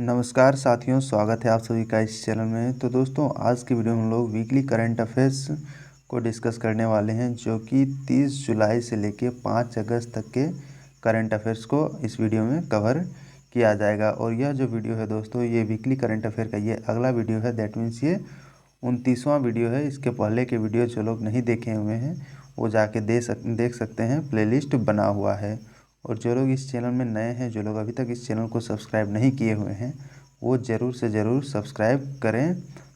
नमस्कार साथियों, स्वागत है आप सभी का इस चैनल में। तो दोस्तों, आज की वीडियो में हम लोग वीकली करंट अफेयर्स को डिस्कस करने वाले हैं, जो कि 30 जुलाई से लेके 5 अगस्त तक के करंट अफेयर्स को इस वीडियो में कवर किया जाएगा। और यह जो वीडियो है दोस्तों, ये वीकली करंट अफेयर का ये अगला वीडियो है। दैट मीन्स ये 29वां वीडियो है। इसके पहले के वीडियो जो लोग नहीं देखे हुए हैं वो जाके देख सकते हैं, प्लेलिस्ट बना हुआ है। और जो लोग इस चैनल में नए हैं, जो लोग अभी तक इस चैनल को सब्सक्राइब नहीं किए हुए हैं, वो ज़रूर से ज़रूर सब्सक्राइब करें।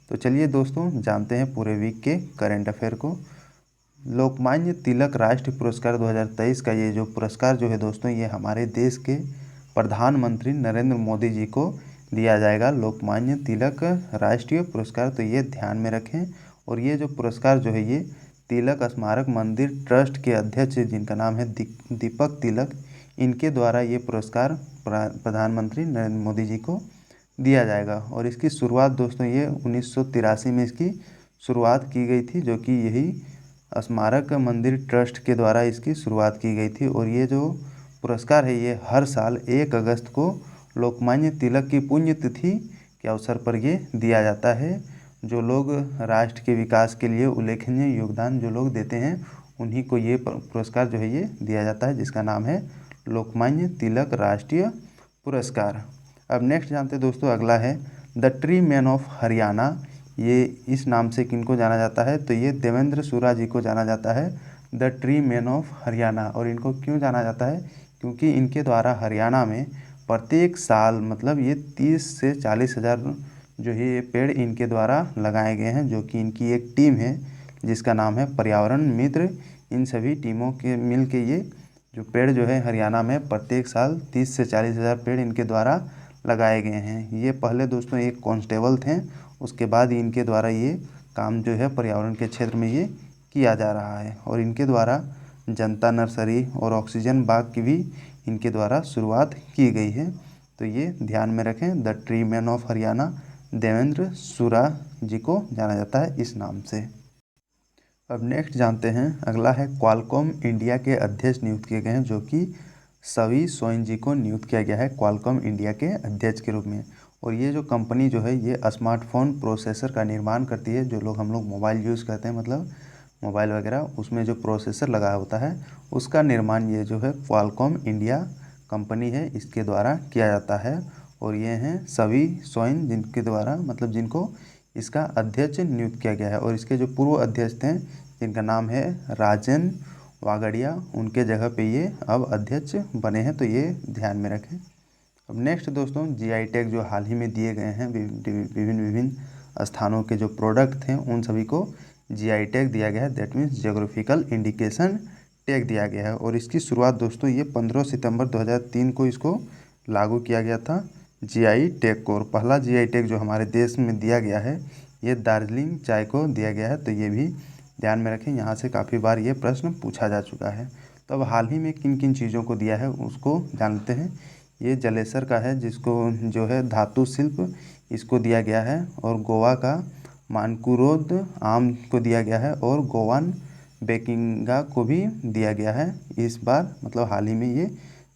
तो चलिए दोस्तों, जानते हैं पूरे वीक के करंट अफेयर को। लोकमान्य तिलक राष्ट्रीय पुरस्कार 2023 का ये जो पुरस्कार जो है दोस्तों, ये हमारे देश के प्रधानमंत्री नरेंद्र मोदी जी को दिया जाएगा। लोकमान्य तिलक राष्ट्रीय पुरस्कार, तो ये ध्यान में रखें। और ये जो पुरस्कार जो है, ये तिलक स्मारक मंदिर ट्रस्ट के अध्यक्ष, जिनका नाम है दीपक तिलक, इनके द्वारा ये पुरस्कार प्रधानमंत्री नरेंद्र मोदी जी को दिया जाएगा। और इसकी शुरुआत दोस्तों, ये 1983 में इसकी शुरुआत की गई थी, जो कि यही स्मारक मंदिर ट्रस्ट के द्वारा इसकी शुरुआत की गई थी। और ये जो पुरस्कार है, ये हर साल 1 अगस्त को लोकमान्य तिलक की पुण्यतिथि के अवसर पर ये दिया जाता है। जो लोग राष्ट्र के विकास के लिए उल्लेखनीय योगदान जो लोग देते हैं, उन्हीं को ये पुरस्कार जो है ये दिया जाता है, जिसका नाम है लोकमान्य तिलक राष्ट्रीय पुरस्कार। अब नेक्स्ट जानते हैं दोस्तों, अगला है the tree man of Haryana. ये इस नाम से किनको जाना जाता है? तो ये देवेंद्र सूरा जी को जाना जाता है, the tree man of Haryana. और इनको क्यों जाना जाता है? क्योंकि इनके द्वारा हरियाणा में प्रत्येक साल मतलब ये 30 से 40 हज़ार जो है ये पेड़ इनके द्वारा लगाए गए हैं, जो कि इनकी एक टीम है जिसका नाम है पर्यावरण मित्र। इन सभी टीमों के मिल के ये जो पेड़ जो है हरियाणा में प्रत्येक साल 30 से 40 हज़ार पेड़ इनके द्वारा लगाए गए हैं। ये पहले दोस्तों एक कांस्टेबल थे, उसके बाद इनके द्वारा ये काम जो है पर्यावरण के क्षेत्र में ये किया जा रहा है। और इनके द्वारा जनता नर्सरी और ऑक्सीजन बाग की भी इनके द्वारा शुरुआत की गई है। तो ये ध्यान में रखें, the tree man of Haryana Devendra सूरा जी को जाना जाता है इस नाम से। अब नेक्स्ट जानते हैं, अगला है क्वालकॉम इंडिया के अध्यक्ष नियुक्त किए गए हैं, जो कि सवी सोइन जी को नियुक्त किया गया है क्वालकॉम इंडिया के अध्यक्ष के रूप में। और ये जो कंपनी जो है, ये स्मार्टफोन प्रोसेसर का निर्माण करती है। जो लोग हम लोग मोबाइल यूज़ करते हैं, मतलब मोबाइल वगैरह, उसमें जो प्रोसेसर लगा होता है, उसका निर्माण ये जो है क्वालकॉम इंडिया कंपनी है, इसके द्वारा किया जाता है। और ये हैं सवी सोइन, जिनके द्वारा मतलब जिनको इसका अध्यक्ष नियुक्त किया गया है। और इसके जो पूर्व अध्यक्ष थे, जिनका नाम है राजन वागड़िया, उनके जगह पे ये अब अध्यक्ष बने हैं। तो ये ध्यान में रखें। अब नेक्स्ट दोस्तों, जीआई टैग जो हाल ही में दिए गए हैं, विभिन्न स्थानों के जो प्रोडक्ट थे उन सभी को जीआई टैग दिया गया है। That means geographical indication tag दिया गया है। और इसकी शुरुआत दोस्तों, ये 15 सितंबर 2003 को इसको लागू किया गया था जीआई टैग को। और पहला जीआई टैग जो हमारे देश में दिया गया है, ये दार्जिलिंग चाय को दिया गया है। तो ये भी ध्यान में रखें, यहाँ से काफ़ी बार ये प्रश्न पूछा जा चुका है। तो अब हाल ही में किन किन चीज़ों को दिया है उसको जानते हैं। ये जलेसर का है, जिसको जो है धातु शिल्प इसको दिया गया है। और गोवा का मानकुरोद आम को दिया गया है। और गोवान बेकिंगा को भी दिया गया है इस बार, मतलब हाल ही में ये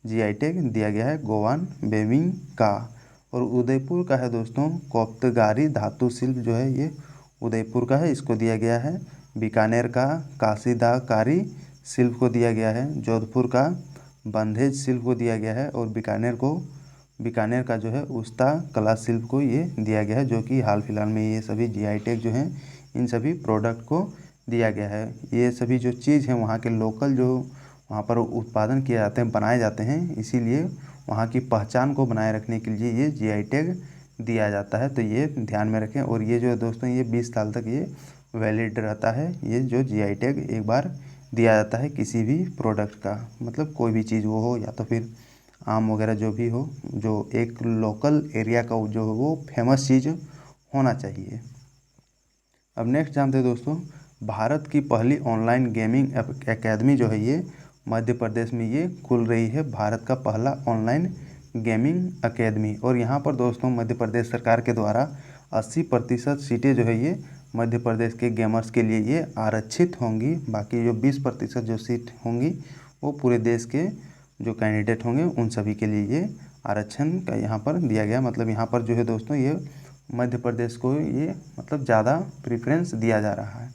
जीआई टैग दिया गया है गोवान बेबिंग का। और उदयपुर का है दोस्तों कोप्तगारी धातु शिल्प, जो है ये उदयपुर का है, इसको दिया गया है। बीकानेर का काशीदाकारी शिल्प को दिया गया है। जोधपुर का बंधेज शिल्प को दिया गया है। और बीकानेर का जो है उस्ता कला शिल्प को ये दिया गया है, जो कि हाल फिलहाल में ये सभी जीआई टैग जो हैं, इन सभी प्रोडक्ट को दिया गया है। ये सभी जो चीज़ हैं वहाँ के लोकल जो वहाँ पर उत्पादन किए जाते हैं, बनाए जाते हैं, इसीलिए वहाँ की पहचान को बनाए रखने के लिए ये जीआई टैग दिया जाता है। तो ये ध्यान में रखें। और ये जो है दोस्तों, ये 20 साल तक ये वैलिड रहता है। ये जो जीआई टैग एक बार दिया जाता है किसी भी प्रोडक्ट का, मतलब कोई भी चीज़ वो हो, या तो फिर आम वगैरह जो भी हो, जो एक लोकल एरिया का जो हो वो फेमस चीज़ होना चाहिए। अब नेक्स्ट जानते हैं दोस्तों, भारत की पहली ऑनलाइन गेमिंग एकेडमी जो है, ये मध्य प्रदेश में ये खुल रही है। भारत का पहला ऑनलाइन गेमिंग एकेडमी। और यहाँ पर दोस्तों मध्य प्रदेश सरकार के द्वारा 80% सीटें जो है ये मध्य प्रदेश के गेमर्स के लिए ये आरक्षित होंगी। बाकी जो 20% जो सीट होंगी वो पूरे देश के जो कैंडिडेट होंगे उन सभी के लिए ये आरक्षण का यहाँ पर दिया गया। मतलब यहाँ पर जो है दोस्तों ये मध्य प्रदेश को ये मतलब ज़्यादा प्रेफरेंस दिया जा रहा है।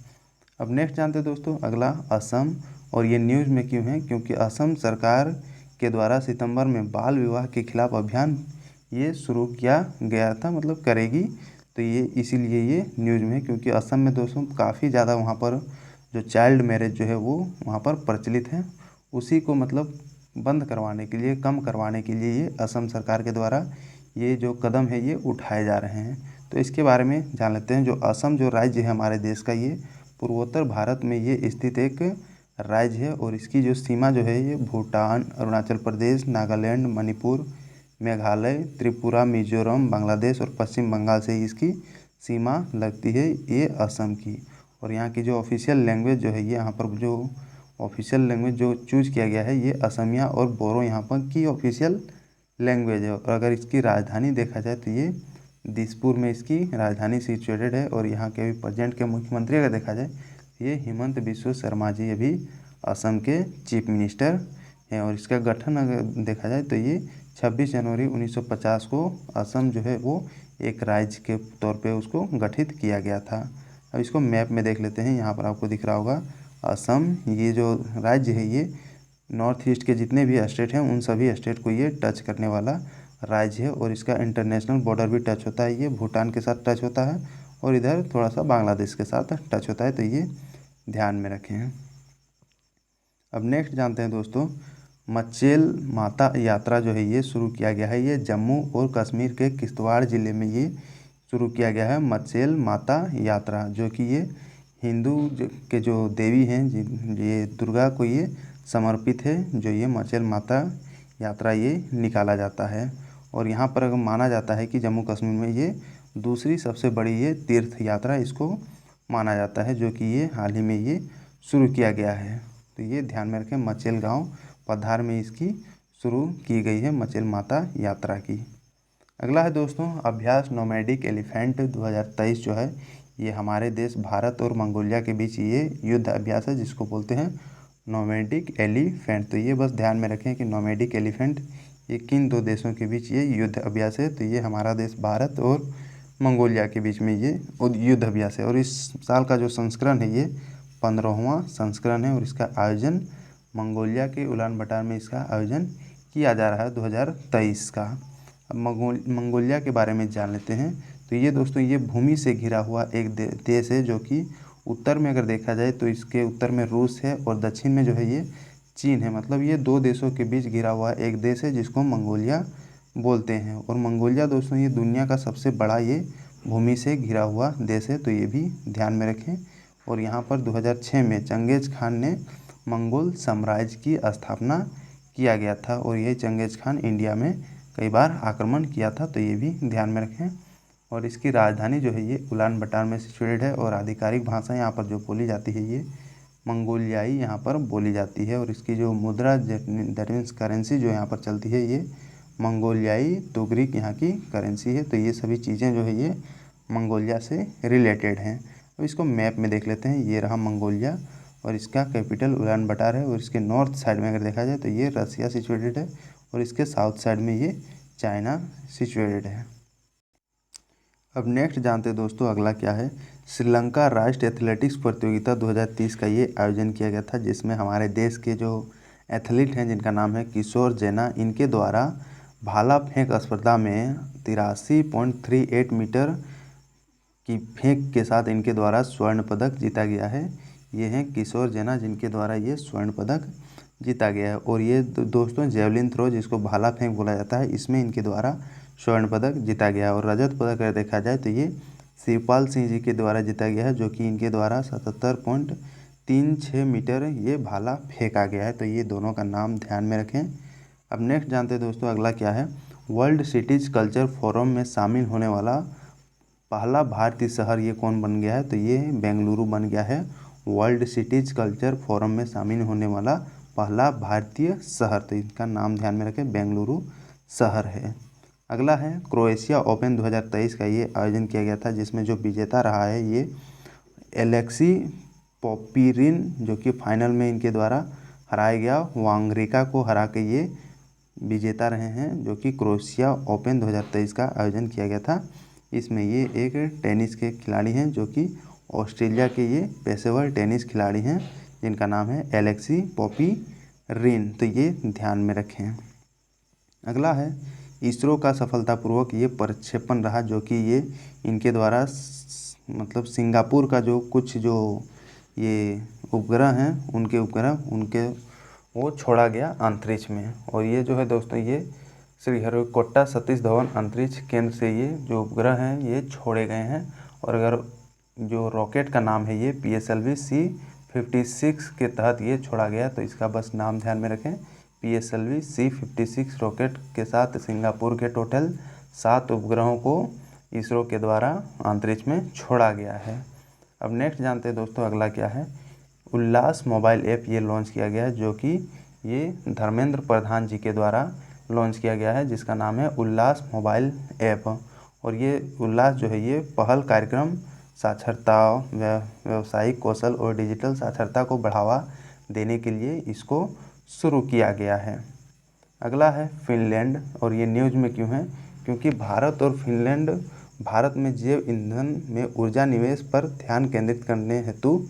अब नेक्स्ट जानते हैं दोस्तों अगला असम, और ये न्यूज़ में क्यों है, क्योंकि असम सरकार के द्वारा सितंबर में बाल विवाह के खिलाफ अभियान ये शुरू किया गया था, मतलब करेगी, तो ये इसीलिए ये न्यूज़ में है, क्योंकि असम में दोस्तों काफ़ी ज़्यादा वहाँ पर जो चाइल्ड मैरिज जो है वो वहाँ पर प्रचलित है। उसी को मतलब बंद करवाने के लिए, कम करवाने के लिए ये असम सरकार के द्वारा ये जो कदम है ये उठाए जा रहे हैं। तो इसके बारे में जान लेते हैं। जो असम जो राज्य है हमारे देश का, ये पूर्वोत्तर भारत में ये स्थित एक राज्य है, और इसकी जो सीमा जो है ये भूटान, अरुणाचल प्रदेश, नागालैंड, मणिपुर, मेघालय, त्रिपुरा, मिजोरम, बांग्लादेश और पश्चिम बंगाल से ही इसकी सीमा लगती है ये असम की। और यहाँ की जो ऑफिशियल लैंग्वेज जो है ये यहाँ पर जो ऑफिशियल लैंग्वेज जो चूज किया गया है ये असमिया और बोरो यहाँ पर की ऑफिशियल लैंग्वेज है। और अगर इसकी राजधानी देखा जाए तो ये दिसपुर में इसकी राजधानी सिचुएटेड है। और यहाँ के अभी प्रेजेंट के मुख्यमंत्री अगर देखा जाए तो ये हिमंत बिस्वा शर्मा जी अभी असम के चीफ मिनिस्टर हैं। और इसका गठन अगर देखा जाए तो ये 26 जनवरी 1950 को असम जो है वो एक राज्य के तौर पे उसको गठित किया गया था। अब इसको मैप में देख लेते हैं। यहाँ पर आपको दिख रहा होगा असम, ये जो राज्य है ये नॉर्थ ईस्ट के जितने भी स्टेट हैं उन सभी स्टेट को ये टच करने वाला राज्य है। और इसका इंटरनेशनल बॉर्डर भी टच होता है, ये भूटान के साथ टच होता है और इधर थोड़ा सा बांग्लादेश के साथ टच होता है, तो ये ध्यान में रखें। अब नेक्स्ट जानते हैं दोस्तों मचेल माता यात्रा जो है ये शुरू किया गया है। ये जम्मू और कश्मीर के किश्तवाड़ ज़िले में ये शुरू किया गया है मचेल माता यात्रा, जो कि ये हिंदू के जो देवी हैं ये दुर्गा को ये समर्पित है, जो ये मचेल माता यात्रा ये निकाला जाता है। और यहाँ पर अगर माना जाता है कि जम्मू कश्मीर में ये दूसरी सबसे बड़ी ये तीर्थ यात्रा इसको माना जाता है, जो कि ये हाल ही में ये शुरू किया गया है। तो ये ध्यान में रखें, मचेल गांव पधार में इसकी शुरू की गई है मचेल माता यात्रा की। अगला है दोस्तों अभ्यास नोमैडिक एलिफेंट 2023 जो है ये हमारे देश भारत और मंगोलिया के बीच ये युद्ध अभ्यास है, जिसको बोलते हैं नोमैडिक एलिफेंट। तो ये बस ध्यान में रखें कि नोमैडिक एलिफेंट ये किन दो देशों के बीच ये युद्ध अभ्यास है। तो ये हमारा देश भारत और मंगोलिया के बीच में ये युद्ध अभ्यास है। और इस साल का जो संस्करण है ये 15वां संस्करण है, और इसका आयोजन मंगोलिया के उलान बटार में इसका आयोजन किया जा रहा है 2023 का। अब मंगोलिया के बारे में जान लेते हैं। तो ये दोस्तों ये भूमि से घिरा हुआ एक देश है, जो कि उत्तर में अगर देखा जाए तो इसके उत्तर में रूस है और दक्षिण में जो है ये चीन है। मतलब ये दो देशों के बीच घिरा हुआ एक देश है जिसको मंगोलिया बोलते हैं। और मंगोलिया दोस्तों ये दुनिया का सबसे बड़ा ये भूमि से घिरा हुआ देश है, तो ये भी ध्यान में रखें। और यहाँ पर 2006 में चंगेज खान ने मंगोल साम्राज्य की स्थापना किया गया था, और यही चंगेज खान इंडिया में कई बार आक्रमण किया था, तो ये भी ध्यान में रखें। और इसकी राजधानी जो है ये उलान बटार में सिचुएटेड है। और आधिकारिक भाषा यहाँ पर जो बोली जाती है ये मंगोलियाई यहाँ पर बोली जाती है। और इसकी जो मुद्रा दैट मीन्स करेंसी जो यहाँ पर चलती है ये मंगोलियाई तुगरिक यहाँ की करेंसी है। तो ये सभी चीज़ें जो है ये मंगोलिया से रिलेटेड हैं। अब इसको मैप में देख लेते हैं। ये रहा मंगोलिया और इसका कैपिटल उलान बटार है। और इसके नॉर्थ साइड में अगर देखा जाए तो ये रसिया सिचुएटेड है, और इसके साउथ साइड में ये चाइना सिचुएटेड है। अब नेक्स्ट जानते हैं दोस्तों अगला क्या है। श्रीलंका राष्ट्रीय एथलेटिक्स प्रतियोगिता 2030 का ये आयोजन किया गया था, जिसमें हमारे देश के जो एथलीट हैं जिनका नाम है किशोर जेना, इनके द्वारा भाला फेंक स्पर्धा में 83.38 मीटर की फेंक के साथ इनके द्वारा स्वर्ण पदक जीता गया है। ये हैं किशोर जेना जिनके द्वारा ये स्वर्ण पदक जीता गया है। और ये दोस्तों जेवलिन थ्रो जिसको भाला फेंक बोला जाता है, इसमें इनके द्वारा स्वर्ण पदक जीता गया है। और रजत पदक अगर देखा जाए तो ये शिवपाल सिंह जी के द्वारा जीता गया है, जो कि इनके द्वारा 77.36 मीटर ये भाला फेंका गया है। तो ये दोनों का नाम ध्यान में रखें। अब नेक्स्ट जानते हैं दोस्तों अगला क्या है। वर्ल्ड सिटीज कल्चर फोरम में शामिल होने वाला पहला भारतीय शहर ये कौन बन गया है, तो ये बेंगलुरु बन गया है। वर्ल्ड सिटीज कल्चर फोरम में शामिल होने वाला पहला भारतीय शहर, तो इनका नाम ध्यान में रखें, बेंगलुरु शहर है। अगला है क्रोएशिया ओपन 2023 का ये आयोजन किया गया था, जिसमें जो विजेता रहा है ये एलेक्सी पोपिरिन, जो कि फाइनल में इनके द्वारा हराया गया वांगरिका को हरा के ये विजेता रहे हैं, जो कि क्रोएशिया ओपन 2023 का आयोजन किया गया था। इसमें ये एक टेनिस के खिलाड़ी हैं, जो कि ऑस्ट्रेलिया के ये पेशेवर टेनिस खिलाड़ी हैं, जिनका नाम है एलेक्सी पोपिरिन। तो ये ध्यान में रखें। अगला है इसरो का सफलतापूर्वक ये प्रक्षेपण रहा, जो कि ये इनके द्वारा मतलब सिंगापुर का जो कुछ जो ये उपग्रह हैं, उनके वो छोड़ा गया अंतरिक्ष में। और ये जो है दोस्तों, ये श्रीहरिकोटा सतीश धवन अंतरिक्ष केंद्र से ये जो उपग्रह हैं ये छोड़े गए हैं। और अगर जो रॉकेट का नाम है ये PSLV C56 के तहत ये छोड़ा गया, तो इसका बस नाम ध्यान में रखें। PSLV C56 रॉकेट के साथ सिंगापुर के टोटल 7 उपग्रहों को इसरो के द्वारा अंतरिक्ष में छोड़ा गया है। अब नेक्स्ट जानते हैं दोस्तों, अगला क्या है। उल्लास मोबाइल ऐप ये लॉन्च किया गया है, जो कि ये धर्मेंद्र प्रधान जी के द्वारा लॉन्च किया गया है, जिसका नाम है उल्लास मोबाइल ऐप। और ये उल्लास जो है ये पहल कार्यक्रम साक्षरता, व्यावसायिक कौशल और डिजिटल साक्षरता को बढ़ावा देने के लिए इसको शुरू किया गया है। अगला है फिनलैंड। और ये न्यूज़ में क्यों है, क्योंकि भारत और फिनलैंड भारत में जैव ईंधन में ऊर्जा निवेश पर ध्यान केंद्रित करने हेतु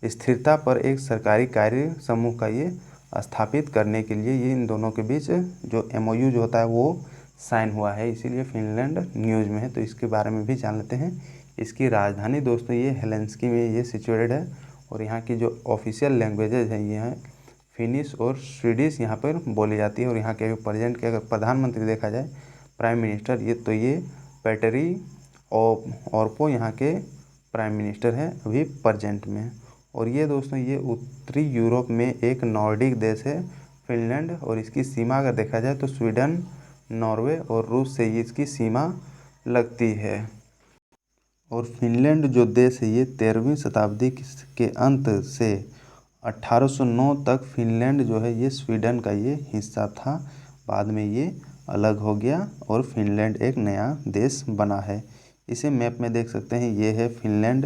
स्थिरता पर एक सरकारी कार्य समूह का ये स्थापित करने के लिए ये इन दोनों के बीच जो MOU जो होता है वो साइन हुआ है, इसीलिए फिनलैंड न्यूज़ में है। तो इसके बारे में भी जान लेते हैं। इसकी राजधानी दोस्तों ये हेलेंस्की में ये सिचुएटेड है। और यहाँ की जो ऑफिशियल लैंग्वेजेज हैं ये हैं फिनिश और स्वीडिश यहाँ पर बोली जाती है। और यहाँ के प्रेजेंट के अगर प्रधानमंत्री देखा जाए, प्राइम मिनिस्टर, ये तो ये पेटरी ऑर्पो यहाँ के प्राइम मिनिस्टर हैं अभी प्रेजेंट में। और ये दोस्तों ये उत्तरी यूरोप में एक नॉर्डिक देश है फिनलैंड। और इसकी सीमा अगर देखा जाए तो स्वीडन, नॉर्वे और रूस से ये इसकी सीमा लगती है। और फिनलैंड जो देश है ये 13वीं शताब्दी के अंत से 1809 तक फिनलैंड जो है ये स्वीडन का ये हिस्सा था। बाद में ये अलग हो गया और फिनलैंड एक नया देश बना है। इसे मैप में देख सकते हैं, ये है फिनलैंड,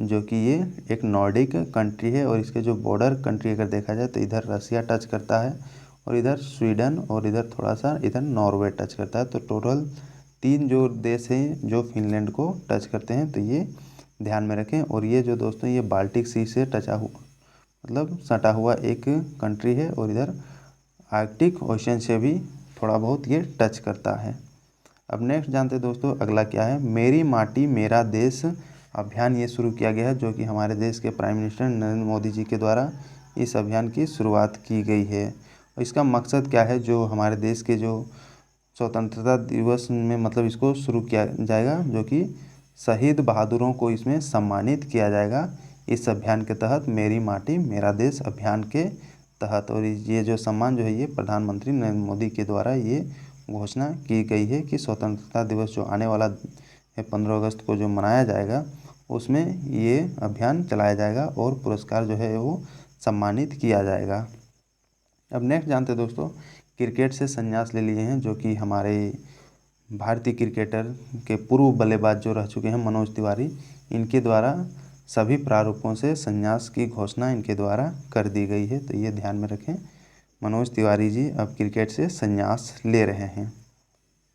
जो कि ये एक नॉर्डिक कंट्री है। और इसके जो बॉर्डर कंट्री अगर देखा जाए तो इधर रसिया टच करता है, और इधर स्वीडन, और इधर थोड़ा सा इधर नॉर्वे टच करता है। तो टोटल 3 जो देश हैं जो फिनलैंड को टच करते हैं, तो ये ध्यान में रखें। और ये जो दोस्तों ये बाल्टिक सी से टचा हुआ मतलब सटा हुआ एक कंट्री है, और इधर आर्कटिक ओशन से भी थोड़ा बहुत ये टच करता है। अब नेक्स्ट जानते हैं दोस्तों, अगला क्या है। मेरी माटी मेरा देश अभियान ये शुरू किया गया है, जो कि हमारे देश के प्राइम मिनिस्टर नरेंद्र मोदी जी के द्वारा इस अभियान की शुरुआत की गई है। और इसका मकसद क्या है, जो हमारे देश के जो स्वतंत्रता दिवस में मतलब इसको शुरू किया जाएगा, जो कि शहीद बहादुरों को इसमें सम्मानित किया जाएगा इस अभियान के तहत, मेरी माटी मेरा देश अभियान के तहत। और ये जो सम्मान जो है ये प्रधानमंत्री नरेंद्र मोदी के द्वारा ये घोषणा की गई है कि स्वतंत्रता दिवस जो आने वाला है 15 अगस्त को जो मनाया जाएगा, उसमें ये अभियान चलाया जाएगा और पुरस्कार जो है वो सम्मानित किया जाएगा। अब नेक्स्ट जानते हैं दोस्तों, क्रिकेट से संन्यास ले लिए हैं, जो कि हमारे भारतीय क्रिकेटर के पूर्व बल्लेबाज जो रह चुके हैं मनोज तिवारी, इनके द्वारा सभी प्रारूपों से संन्यास की घोषणा इनके द्वारा कर दी गई है। तो ये ध्यान में रखें, मनोज तिवारी जी अब क्रिकेट से संन्यास ले रहे हैं।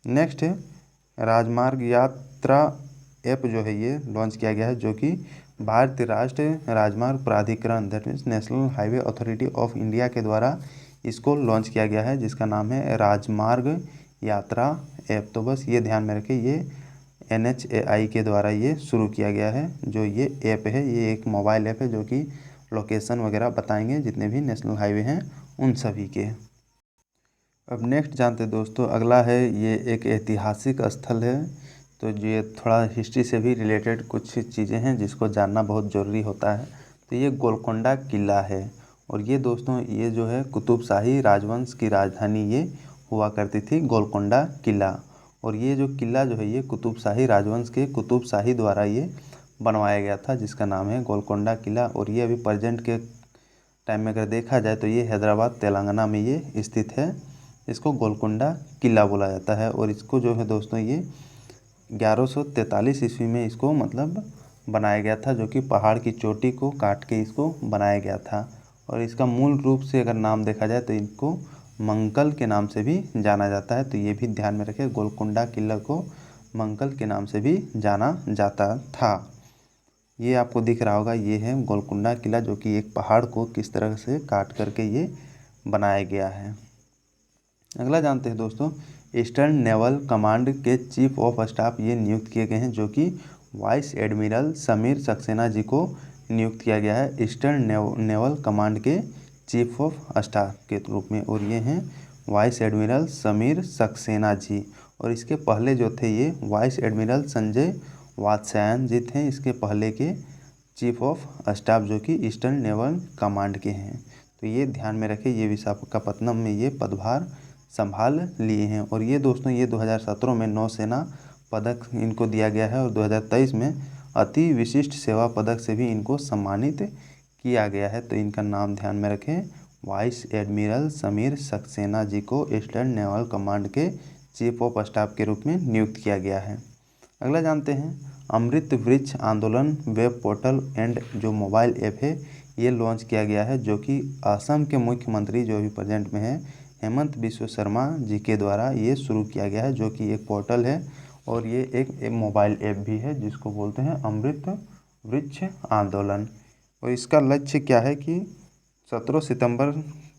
नेक्स्ट है राजमार्ग यात्रा ऐप जो है ये लॉन्च किया गया है, जो कि भारतीय राष्ट्रीय राजमार्ग प्राधिकरण that means national highway authority of India के द्वारा इसको लॉन्च किया गया है, जिसका नाम है राजमार्ग यात्रा ऐप। तो बस ये ध्यान में रखें, ये NHAI के द्वारा ये शुरू किया गया है। जो ये ऐप है ये एक मोबाइल ऐप है, जो कि लोकेशन वगैरह बताएंगे जितने भी नेशनल हाईवे हैं उन सभी के। अब नेक्स्ट जानते हैं दोस्तों, अगला है ये एक ऐतिहासिक स्थल है। तो ये थोड़ा हिस्ट्री से भी रिलेटेड कुछ चीज़ें हैं जिसको जानना बहुत ज़रूरी होता है। तो ये गोलकोंडा किला है। और ये दोस्तों ये जो है कुतुब शाही राजवंश की राजधानी ये हुआ करती थी गोलकोंडा किला। और ये जो किला जो है ये कुतुब शाही राजवंश के कुतुब शाही द्वारा ये बनवाया गया था, जिसका नाम है गोलकोंडा किला। और ये अभी प्रेजेंट के टाइम में अगर देखा जाए तो ये हैदराबाद तेलंगाना में ये स्थित है। इसको गोलकोंडा किला बोला जाता है। और इसको जो है दोस्तों ये 1143 ईस्वी में इसको मतलब बनाया गया था, जो कि पहाड़ की चोटी को काट के इसको बनाया गया था। और इसका मूल रूप से अगर नाम देखा जाए तो इनको मंकल के नाम से भी जाना जाता है, तो ये भी ध्यान में रखें। गोलकुंडा किला को मंकल के नाम से भी जाना जाता था। ये आपको दिख रहा होगा, ये है गोलकुंडा किला, जो कि एक पहाड़ को किस तरह से काट करके ये बनाया गया है। अगला जानते हैं दोस्तों, ईस्टर्न नेवल कमांड के चीफ ऑफ स्टाफ ये नियुक्त किए गए हैं, जो कि वाइस एडमिरल समीर सक्सेना जी को नियुक्त किया गया है ईस्टर्न नेवल कमांड के चीफ ऑफ स्टाफ के रूप में, और ये हैं वाइस एडमिरल समीर सक्सेना जी। और इसके पहले जो थे ये वाइस एडमिरल संजय वात्स्यायन जी थे, इसके पहले के चीफ ऑफ स्टाफ जो कि ईस्टर्न नेवल कमांड के हैं। तो ये ध्यान में रखें, ये विशाखापत्तनम में ये पदभार संभाल लिए हैं। और ये दोस्तों ये 2017 में नौसेना पदक इनको दिया गया है, और 2023 में अति विशिष्ट सेवा पदक से भी इनको सम्मानित किया गया है। तो इनका नाम ध्यान में रखें, वाइस एडमिरल समीर सक्सेना जी को ईस्टर्न नेवल कमांड के चीफ ऑफ स्टाफ के रूप में नियुक्त किया गया है। अगला जानते हैं, अमृत वृक्ष आंदोलन वेब पोर्टल एंड जो मोबाइल ऐप है ये लॉन्च किया गया है, जो कि असम के मुख्यमंत्री जो अभी प्रेजेंट में है हेमंत बिस्व शर्मा जी के द्वारा ये शुरू किया गया है, जो कि एक पोर्टल है और ये एक मोबाइल ऐप भी है जिसको बोलते हैं अमृत वृक्ष आंदोलन। और इसका लक्ष्य क्या है कि 17 सितंबर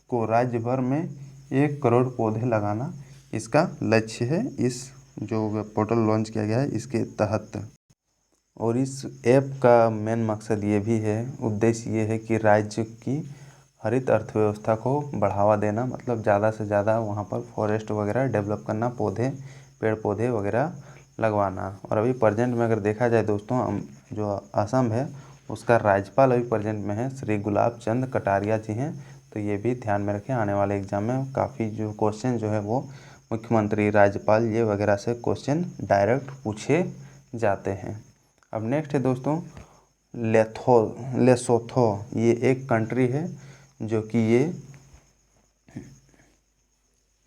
को राज्य भर में 1 करोड़ पौधे लगाना इसका लक्ष्य है, इस जो वेब पोर्टल लॉन्च किया गया है इसके तहत। और इस ऐप का मेन मकसद ये भी है, उद्देश्य ये है कि राज्य की हरित अर्थव्यवस्था को बढ़ावा देना, मतलब ज़्यादा से ज़्यादा वहाँ पर फॉरेस्ट वगैरह डेवलप करना, पौधे पेड़ पौधे वगैरह लगवाना। और अभी प्रेजेंट में अगर देखा जाए दोस्तों, जो असम है उसका राज्यपाल अभी प्रेजेंट में है श्री गुलाब चंद कटारिया जी हैं। तो ये भी ध्यान में रखें, आने वाले एग्जाम में काफ़ी जो क्वेश्चन जो है वो मुख्यमंत्री राज्यपाल ये वगैरह से क्वेश्चन डायरेक्ट पूछे जाते हैं। अब नेक्स्ट है दोस्तों लेसोथो, ये एक कंट्री है जो कि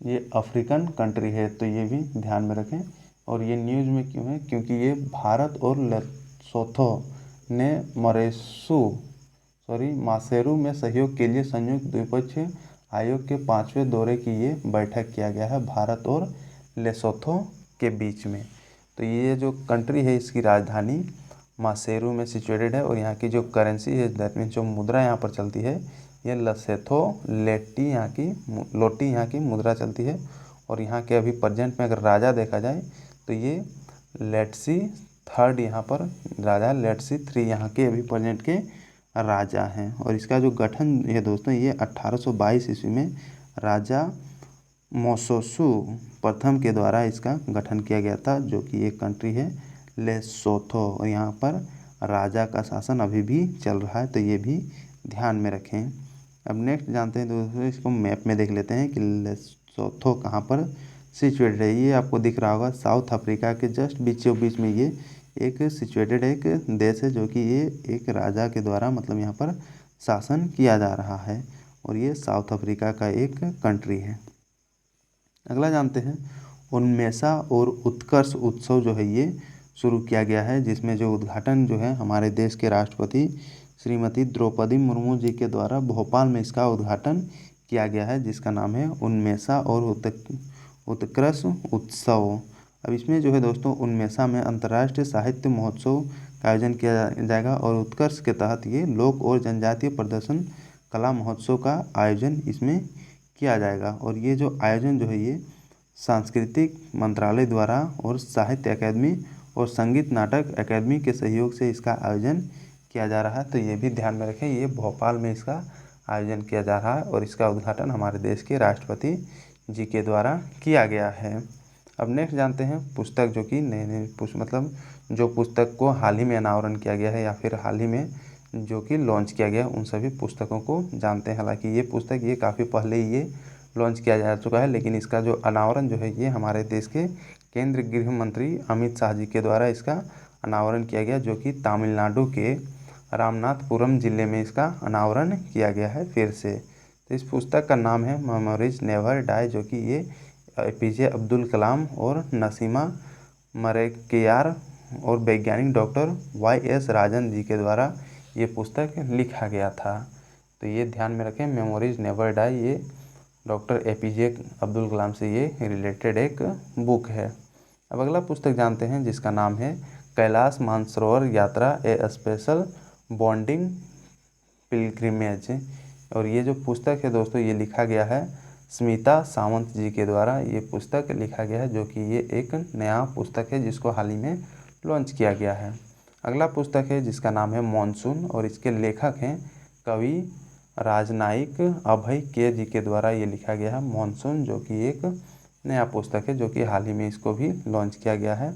ये अफ्रीकन कंट्री है, तो ये भी ध्यान में रखें। और ये न्यूज़ में क्यों है, क्योंकि ये भारत और लेसोथो ने मासेरू में सहयोग के लिए संयुक्त द्विपक्षीय आयोग के 5वें दौरे की ये बैठक किया गया है भारत और लेसोथो के बीच में। तो ये जो कंट्री है इसकी राजधानी मासेरू में सिचुएटेड है, और यहाँ की जो करेंसी है दैट मीन्स जो मुद्रा यहाँ पर चलती है ये लेसोथो लोटी यहाँ की मुद्रा चलती है। और यहाँ के अभी प्रेजेंट में अगर राजा देखा जाए तो ये लेट्सी थर्ड यहाँ पर राजा, लेट्सी 3 यहाँ के अभी प्रेजेंट के राजा हैं। और इसका जो गठन है दोस्तों ये 1822 ईस्वी में राजा मोसोसु प्रथम के द्वारा इसका गठन किया गया था, जो कि एक कंट्री है लेसोथो। और यहाँ पर राजा का शासन अभी भी चल रहा है, तो ये भी ध्यान में रखें। अब नेक्स्ट जानते हैं दोस्तों, इसको मैप में देख लेते हैं कि लेसोथो कहाँ पर सिचुएटेड है। ये आपको दिख रहा होगा साउथ अफ्रीका के जस्ट बीचों बीच में ये एक सिचुएटेड एक देश है, जो कि ये एक राजा के द्वारा मतलब यहाँ पर शासन किया जा रहा है, और ये साउथ अफ्रीका का एक कंट्री है। अगला जानते हैं, उन्मेषा और उत्कर्ष उत्सव जो है ये शुरू किया गया है, जिसमें जो उद्घाटन जो है हमारे देश के राष्ट्रपति श्रीमती द्रौपदी मुर्मू जी के द्वारा भोपाल में इसका उद्घाटन किया गया है, जिसका नाम है उन्मेषा और उत्कर्ष उत्सव। अब इसमें जो है दोस्तों उन्मेषा में अंतर्राष्ट्रीय साहित्य महोत्सव का आयोजन किया जाएगा, और उत्कर्ष के तहत ये लोक और जनजातीय प्रदर्शन कला महोत्सव का आयोजन इसमें किया जाएगा। और ये जो आयोजन जो है ये सांस्कृतिक मंत्रालय द्वारा और साहित्य अकादमी और संगीत नाटक अकादमी के सहयोग से इसका आयोजन किया जा रहा है। तो ये भी ध्यान में रखें, ये भोपाल में इसका आयोजन किया जा रहा है, और इसका उद्घाटन हमारे देश के राष्ट्रपति जी के द्वारा किया गया है। अब नेक्स्ट जानते हैं पुस्तक, जो कि नए मतलब जो पुस्तक को हाल ही में अनावरण किया गया है या फिर हाल ही में जो कि लॉन्च किया गया है, उन सभी पुस्तकों को जानते हैं। हालांकि ये पुस्तक ये काफ़ी पहले ही ये लॉन्च किया जा चुका है, लेकिन इसका जो अनावरण जो है ये हमारे देश के केंद्रीय गृह मंत्री अमित शाह जी के द्वारा इसका अनावरण किया गया, जो कि तमिलनाडु के रामनाथपुरम जिले में इसका अनावरण किया गया है फिर से। तो इस पुस्तक का नाम है मेमोरीज नेवर डाई, जो कि ये APJ अब्दुल कलाम और नसीमा मरेकियार और वैज्ञानिक डॉक्टर YS राजन जी के द्वारा ये पुस्तक लिखा गया था। तो ये ध्यान में रखें, मेमोरीज नेवर डाई ये डॉक्टर APJ अब्दुल कलाम से ये रिलेटेड एक बुक है। अब अगला पुस्तक जानते हैं जिसका नाम है कैलाश मानसरोवर यात्रा ए स्पेशल बॉन्डिंग पिलग्रिमेज। और ये जो पुस्तक है दोस्तों ये लिखा गया है स्मिता सावंत जी के द्वारा ये पुस्तक लिखा गया है, जो कि ये एक नया पुस्तक है जिसको हाल ही में लॉन्च किया गया है। अगला पुस्तक है जिसका नाम है मॉनसून और इसके लेखक हैं कवि राजनायक अभय के जी के द्वारा ये लिखा गया है मॉनसून, जो कि एक नया पुस्तक है जो कि हाल ही में इसको भी लॉन्च किया गया है।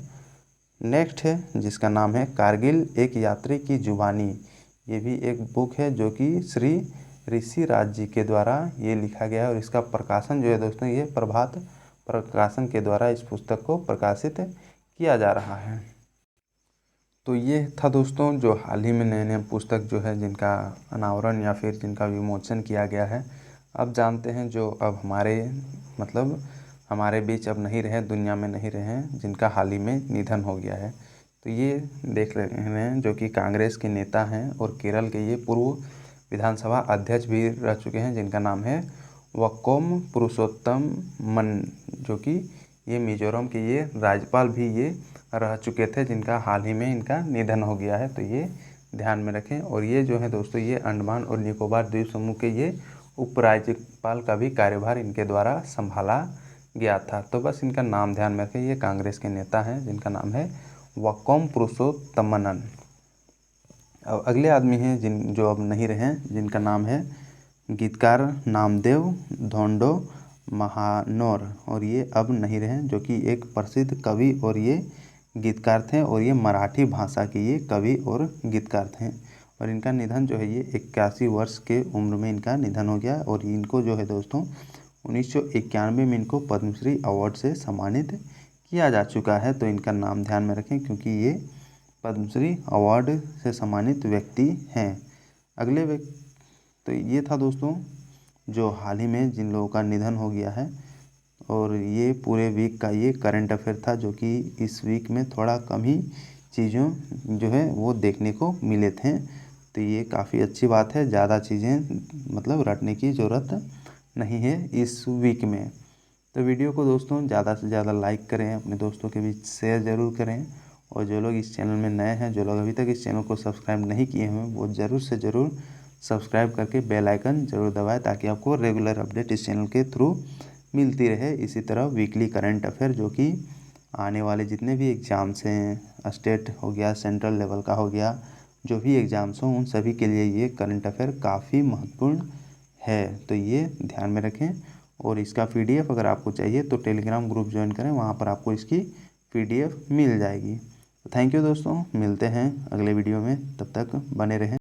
नेक्स्ट है जिसका नाम है कारगिल एक यात्री की जुबानी। ये भी एक बुक है जो कि श्री ऋषि राज जी के द्वारा ये लिखा गया है और इसका प्रकाशन जो है दोस्तों ये प्रभात प्रकाशन के द्वारा इस पुस्तक को प्रकाशित किया जा रहा है। तो ये था दोस्तों जो हाल ही में नए नए पुस्तक जो है जिनका अनावरण या फिर जिनका विमोचन किया गया है। अब जानते हैं जो अब हमारे बीच अब नहीं रहे, दुनिया में नहीं रहे हैं, जिनका हाल ही में निधन हो गया है। तो ये देख रहे हैं जो कि कांग्रेस के नेता हैं और केरल के ये पूर्व विधानसभा अध्यक्ष भी रह चुके हैं, जिनका नाम है वक्कोम पुरुषोत्तमन, जो कि ये मिजोरम के ये राज्यपाल भी ये रह चुके थे, जिनका हाल ही में इनका निधन हो गया है। तो ये ध्यान में रखें। और ये जो है दोस्तों ये अंडमान और निकोबार द्वीप समूह के ये उपराज्यपाल का भी कार्यभार इनके द्वारा संभाला गया था। तो बस इनका नाम ध्यान में रखें। ये कांग्रेस के नेता हैं जिनका नाम है वक्कोम पुरुषोत्तमन। अब अगले आदमी हैं जो अब नहीं रहे, जिनका नाम है गीतकार नामदेव धोंडो महानोर, और ये अब नहीं रहे, जो कि एक प्रसिद्ध कवि और ये गीतकार थे और ये मराठी भाषा के ये कवि और गीतकार थे। और इनका निधन जो है ये 81 वर्ष के उम्र में इनका निधन हो गया। और इनको जो है दोस्तों 1991 में इनको पद्मश्री अवार्ड से सम्मानित किया जा चुका है। तो इनका नाम ध्यान में रखें क्योंकि ये पद्मश्री अवार्ड से सम्मानित व्यक्ति हैं। अगले व्यक्ति तो ये था दोस्तों जो हाल ही में जिन लोगों का निधन हो गया है। और ये पूरे वीक का ये करंट अफेयर था, जो कि इस वीक में थोड़ा कम ही चीज़ों जो है वो देखने को मिले थे। तो ये काफ़ी अच्छी बात है, ज़्यादा चीज़ें रटने की ज़रूरत नहीं है इस वीक में। तो वीडियो को दोस्तों ज़्यादा से ज़्यादा लाइक करें, अपने दोस्तों के बीच शेयर ज़रूर करें। और जो लोग इस चैनल में नए हैं, जो लोग अभी तक इस चैनल को सब्सक्राइब नहीं किए हैं, वो ज़रूर से ज़रूर सब्सक्राइब करके बेल आइकन ज़रूर दबाएं, ताकि आपको रेगुलर अपडेट इस चैनल के थ्रू मिलती रहे। इसी तरह वीकली करंट अफेयर जो कि आने वाले जितने भी एग्ज़ाम्स हैं, स्टेट हो गया, सेंट्रल लेवल का हो गया, जो भी एग्ज़ाम्स हों उन सभी के लिए ये करंट अफेयर काफ़ी महत्वपूर्ण है। तो ये ध्यान में रखें। और इसका PDF अगर आपको चाहिए तो टेलीग्राम ग्रुप ज्वाइन करें, वहाँ पर आपको इसकी PDF मिल जाएगी। तो थैंक यू दोस्तों, मिलते हैं अगले वीडियो में, तब तक बने रहें।